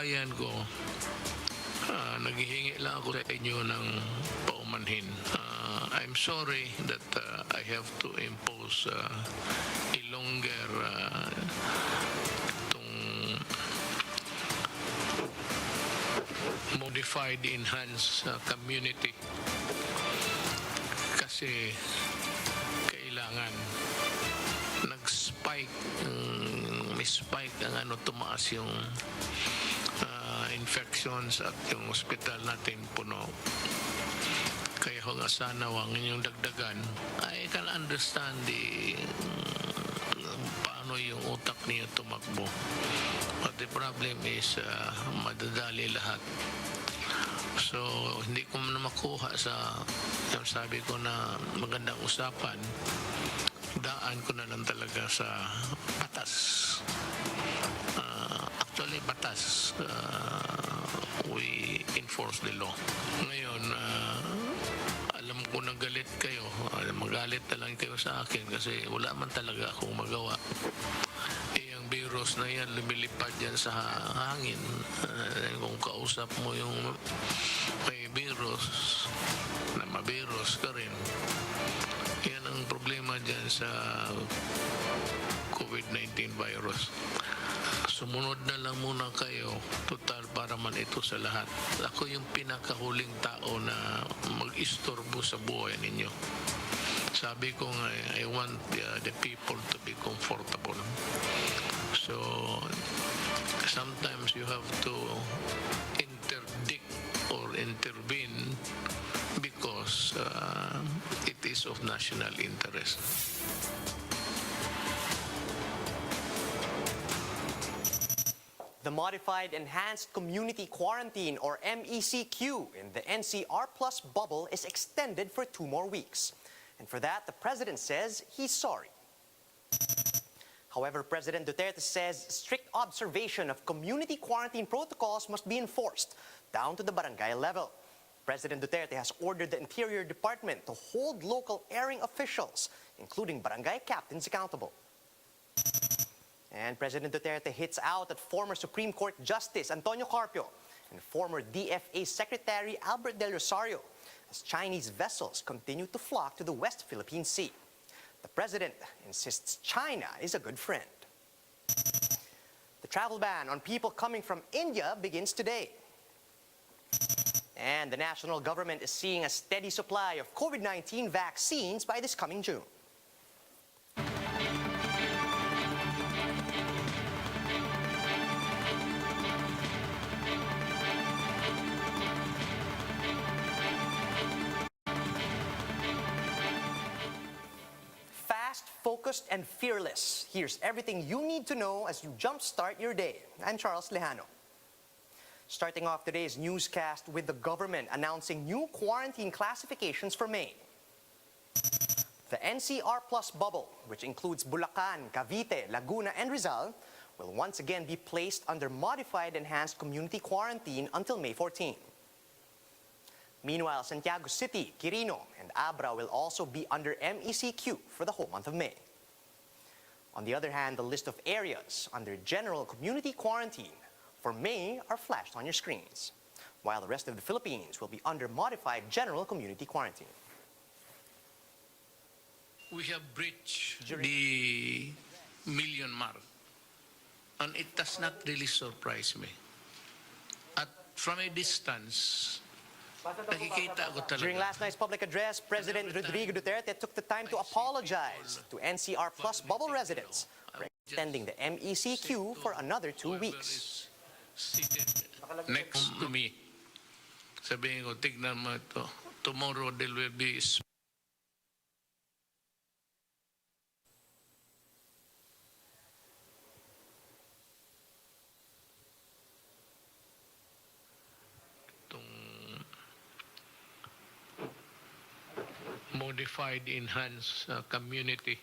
kababayan ko, naghihingi lang ako sa inyo ng paumanhin. I'm sorry that I have to impose a longer modified enhanced community kasi kailangan may spike ang tumaas yung infections at yung hospital natin puno. Kaya kung sana wang inyong dagdagan, I can understand paano yung utak niyo tumakbo. But the problem is madadali lahat. So, hindi ko na makuha sa yung sabi ko na magandang usapan. Daan ko na lang talaga sa batas. Actually, batas. We enforce the law. Ngayon, alam ko na galit kayo. Magalit na lang kayo sa akin kasi wala man talaga akong magawa. Yung virus na yan, lumilipad yan sa hangin. Kung kausap mo yung may virus, na mavirus ka rin. Yan ang problema dyan sa COVID-19 virus. Sumunod na lang muna kayo, total para man ito sa lahat. Ako yung pinakahuling tao na mag-istorbo sa buhay ninyo. Sabi ko nga, I want the people to be comfortable. So, sometimes you have to interdict or intervene because it is of national interest. The Modified Enhanced Community Quarantine, or MECQ, in the NCR Plus bubble is extended for 2 more weeks. And for that, the president says he's sorry. However, President Duterte says strict observation of community quarantine protocols must be enforced down to the barangay level. President Duterte has ordered the Interior Department to hold local airing officials, including barangay captains, accountable. And President Duterte hits out at former Supreme Court Justice Antonio Carpio and former DFA Secretary Albert del Rosario as Chinese vessels continue to flock to the West Philippine Sea. The president insists China is a good friend. The travel ban on people coming from India begins today. And the national government is seeing a steady supply of COVID-19 vaccines by this coming June. Focused and fearless. Here's everything you need to know as you jumpstart your day. I'm Charles Lejano. Starting off today's newscast with the government announcing new quarantine classifications for May. The NCR Plus bubble, which includes Bulacan, Cavite, Laguna, and Rizal, will once again be placed under Modified Enhanced Community Quarantine until May 14. Meanwhile, Santiago City, Quirino, and Abra will also be under MECQ for the whole month of May. On the other hand, the list of areas under General Community Quarantine for May are flashed on your screens, while the rest of the Philippines will be under Modified General Community Quarantine. We have breached the million mark, and it does not really surprise me. From a distance, nakikita ko talaga. During last night's public address, President Rodrigo Duterte took the time to apologize to NCR Plus bubble residents for extending the MECQ for another 2 weeks. Next to me, sabihin ko, tignan mo ito. Tomorrow there will be modified enhanced community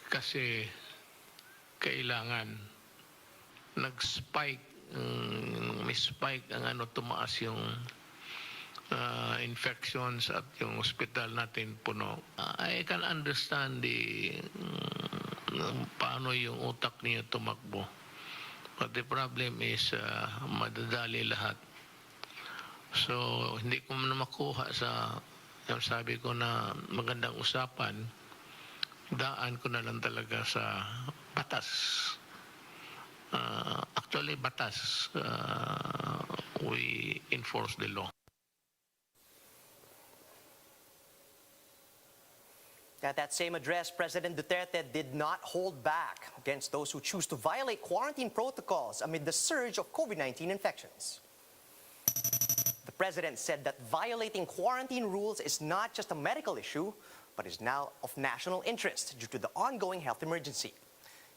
kasi kailangan nag-spike may spike ang tumaas yung infections at yung hospital natin puno. I can understand paano yung utak niya tumakbo. But the problem is, madadali lahat. So, hindi ko na makuha sa, yung sabi ko na magandang usapan, daan ko na lang talaga sa batas. Actually, batas, we enforce the law. At that same address, President Duterte did not hold back against those who choose to violate quarantine protocols amid the surge of COVID-19 infections. The president said that violating quarantine rules is not just a medical issue, but is now of national interest due to the ongoing health emergency.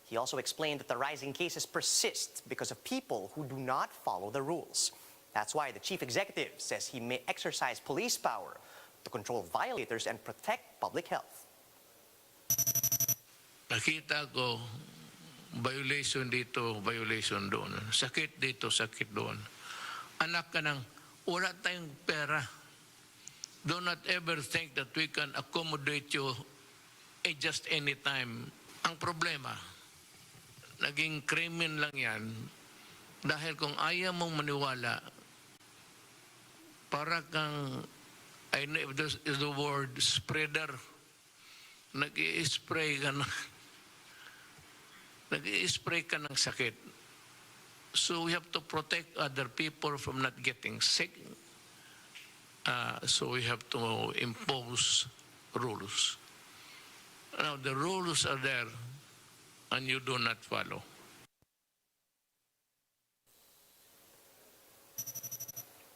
He also explained that the rising cases persist because of people who do not follow the rules. That's why the chief executive says he may exercise police power to control violators and protect public health. Nakita ko, violation dito, violation doon. Sakit dito, sakit doon. Anak ka ng, wala tayong pera. Do not ever think that we can accommodate you at just any time. Ang problema, naging krimen lang yan dahil kung ayaw mong maniwala, para kang, I know if this is the word, spreader. Nag-i-spray ka ng sakit. So we have to protect other people from not getting sick. So we have to impose rules. Now the rules are there and you do not follow.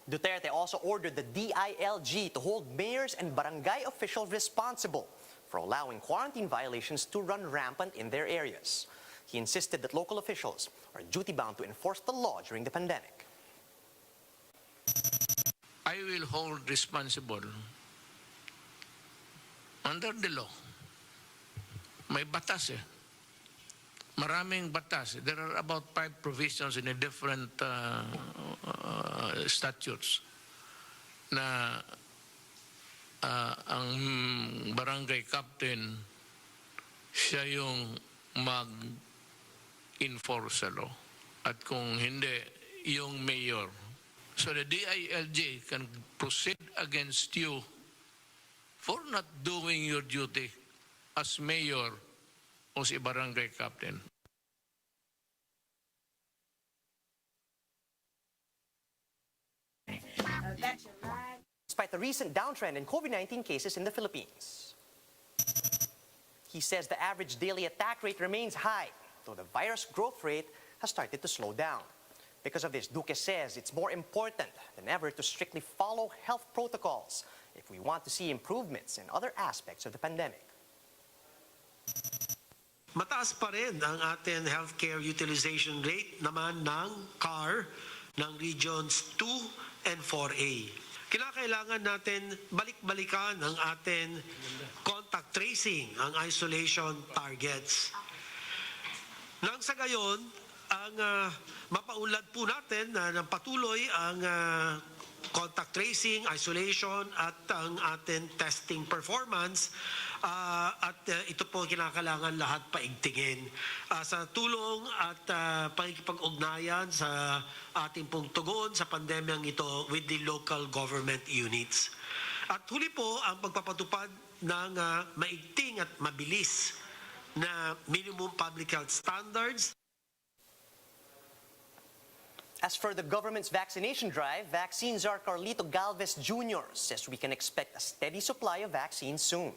Duterte also ordered the DILG to hold mayors and barangay officials responsible for allowing quarantine violations to run rampant in their areas. He insisted that local officials are duty-bound to enforce the law during the pandemic. I will hold responsible under the law. May batas eh. Maraming batas. There are about 5 provisions in the different statutes na ang barangay captain, siya yung mag-enforce sa law. At kung hindi, yung mayor. So the DILG can proceed against you for not doing your duty as mayor o si barangay captain. Despite the recent downtrend in COVID-19 cases in the Philippines. He says the average daily attack rate remains high, though the virus growth rate has started to slow down. Because of this, Duque says it's more important than ever to strictly follow health protocols if we want to see improvements in other aspects of the pandemic. Mataas pa rin ang ating healthcare utilization rate naman ng CAR ng Regions 2 and 4A. Kinakailangan natin balik-balikan ang ating contact tracing, ang isolation targets. Nang sa gayon, ang mapaunlad po natin ng patuloy ang contact tracing, isolation at ang ating testing performance at ito po kinakailangan lahat paigtingin sa tulong at pakikipag-ugnayan sa ating pong tugon sa pandemyang ito with the local government units. At huli po ang pagpapatupad ng maigting at mabilis na minimum public health standards. As for the government's vaccination drive, vaccine czar Carlito Galvez Jr. says we can expect a steady supply of vaccines soon.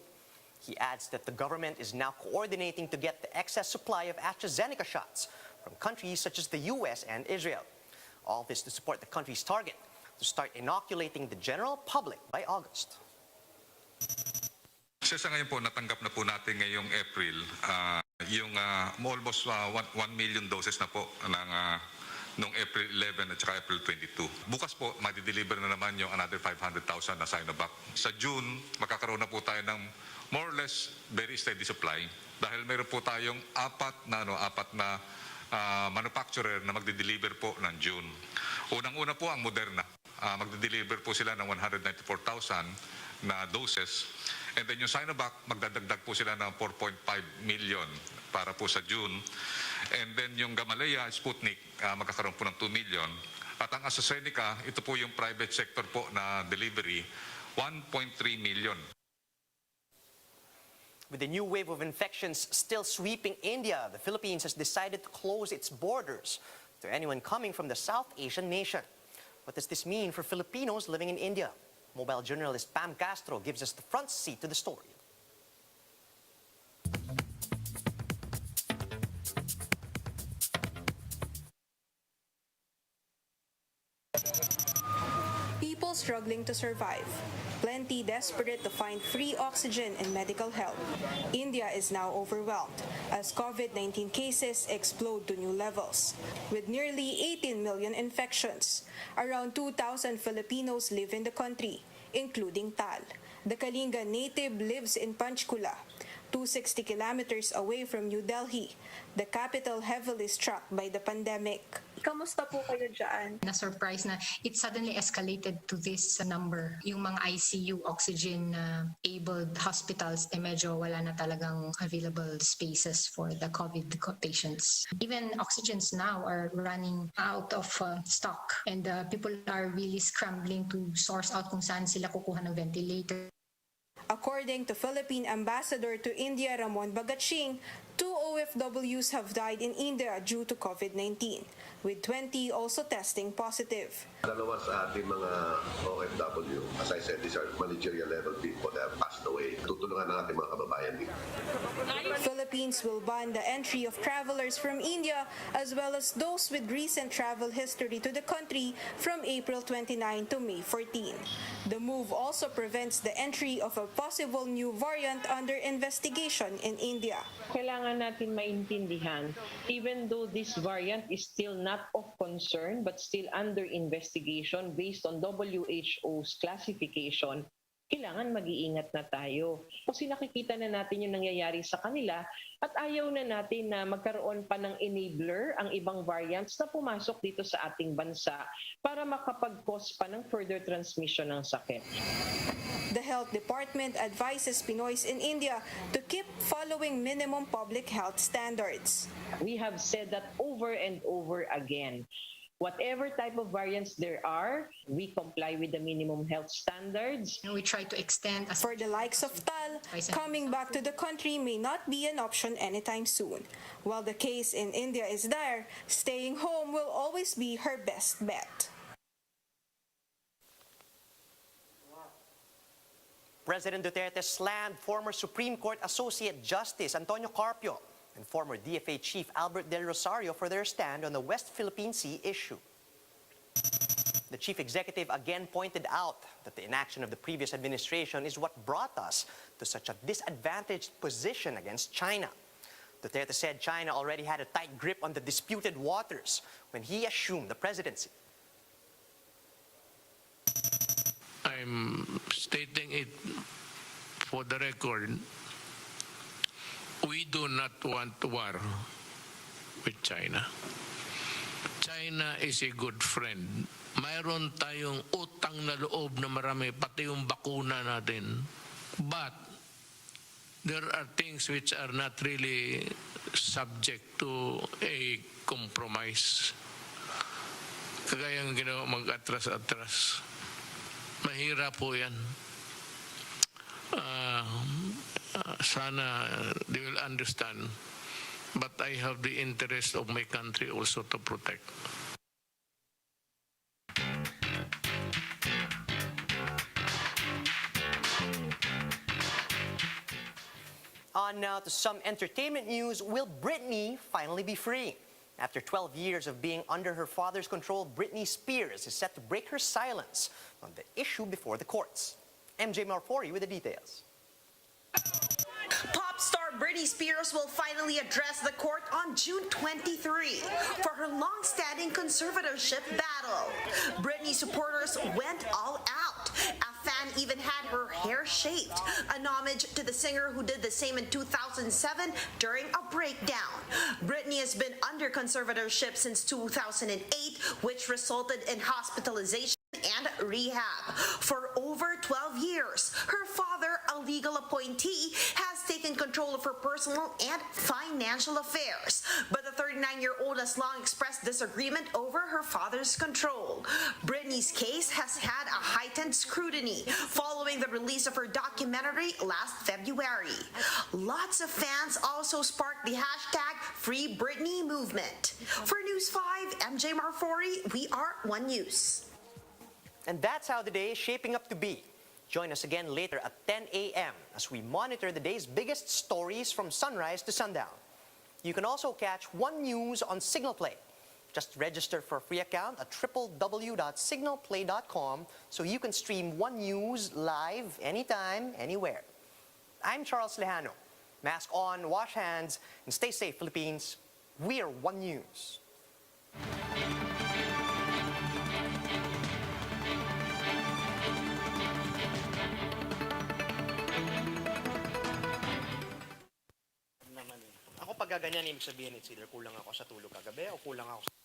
He adds that the government is now coordinating to get the excess supply of AstraZeneca shots from countries such as the US and Israel. All this to support the country's target to start inoculating the general public by August. Sa ngayon po, natanggap na po natin ngayong April yung almost 1 million doses na po ng noong April 11 at saka April 22. Bukas po, madi-deliver na naman yung another 500,000 na Sinovac. Sa June, makakaroon na po tayo ng more or less very steady supply dahil mayroon po tayong apat na manufacturer na magdi-deliver po ng June. Unang-una po ang Moderna. Magdi-deliver po sila ng 194,000 na doses. And then yung Sinovac, magdadagdag po sila ng 4.5 million para po sa June. And then yung Gamaleya, Sputnik, magkakaroon po ng 2 million. At ang AstraZeneca, ito po yung private sector po na delivery, 1.3 million. With the new wave of infections still sweeping India, the Philippines has decided to close its borders to anyone coming from the South Asian nation. What does this mean for Filipinos living in India? Mobile journalist Pam Castro gives us the front seat to the story. People struggling to survive. Plenty desperate to find free oxygen and medical help. India is now overwhelmed as COVID-19 cases explode to new levels. With nearly 18 million infections, around 2,000 Filipinos live in the country, including Tal. The Kalinga native lives in Panchkula, 260 kilometers away from New Delhi, the capital heavily struck by the pandemic. Kamusta po kayo dyan? Na-surprise na it suddenly escalated to this number. Yung mga ICU oxygen-abled hospitals, medyo wala na talagang available spaces for the COVID patients. Even oxygens now are running out of stock and people are really scrambling to source out kung saan sila kukuha ng ventilator. According to Philippine Ambassador to India Ramon Bagaching, 2 OFWs have died in India due to COVID-19, with 20 also testing positive. Dalawa sa ating mga OFW, as I said, these are managerial level people that have passed away. Tutulungan ng ating mga kababayan dito. Philippines will ban the entry of travelers from India as well as those with recent travel history to the country from April 29 to May 14. The move also prevents the entry of a possible new variant under investigation in India. Kailangan natin maintindihan, even though this variant is still not of concern but still under investigation based on WHO's classification, kailangan mag-iingat na tayo. Kasi nakikita na natin yung nangyayari sa kanila at ayaw na natin na magkaroon pa ng enabler ang ibang variants na pumasok dito sa ating bansa para makapag-cause pa ng further transmission ng sakit. The Health Department advises Pinoys in India to keep following minimum public health standards. We have said that over and over again. Whatever type of variants there are, we comply with the minimum health standards. We try to extend For the likes of Tal, coming back to the country may not be an option anytime soon. While the case in India is dire, staying home will always be her best bet. President Duterte slammed former Supreme Court Associate Justice Antonio Carpio and former DFA Chief Albert Del Rosario for their stand on the West Philippine Sea issue. The chief executive again pointed out that the inaction of the previous administration is what brought us to such a disadvantaged position against China. Duterte said China already had a tight grip on the disputed waters when he assumed the presidency. I'm stating it for the record. We do not want war with China. China is a good friend. Mayroon tayong utang na loob na marami, pati yung bakuna natin. But there are things which are not really subject to a compromise. Kagaya ng ginawa mag-atras-atras. Mahirap po yan. Sana they will understand. But I have the interest of my country also to protect. On now to some entertainment news. Will Britney finally be free? After 12 years of being under her father's control, Britney Spears is set to break her silence on the issue before the courts. MJ Marfori with the details. Pop star Britney Spears will finally address the court on June 23 for her long-standing conservatorship battle. Britney supporters went all out. A fan even had her hair shaved, an homage to the singer who did the same in 2007 during a breakdown. Britney has been under conservatorship since 2008, which resulted in hospitalization and rehab. For over 12 years, her father, a legal appointee, has taken control of her personal and financial affairs. But the 39-year-old has long expressed disagreement over her father's control. Brittany's case has had a heightened scrutiny following the release of her documentary last February. Lots of fans also sparked the hashtag Free Britney movement. For News 5, MJ Marfori, we are One News. And that's how the day is shaping up to be. Join us again later at 10 a.m. as we monitor the day's biggest stories from sunrise to sundown. You can also catch One News on Signal Play. Just register for a free account at www.signalplay.com so you can stream One News live anytime, anywhere. I'm Charles Lejano. Mask on, wash hands, and stay safe, Philippines. We are One News. Ako pag ganyan, ibig sabihin it's either kulang ako sa tulog kagabi o kulang ako sa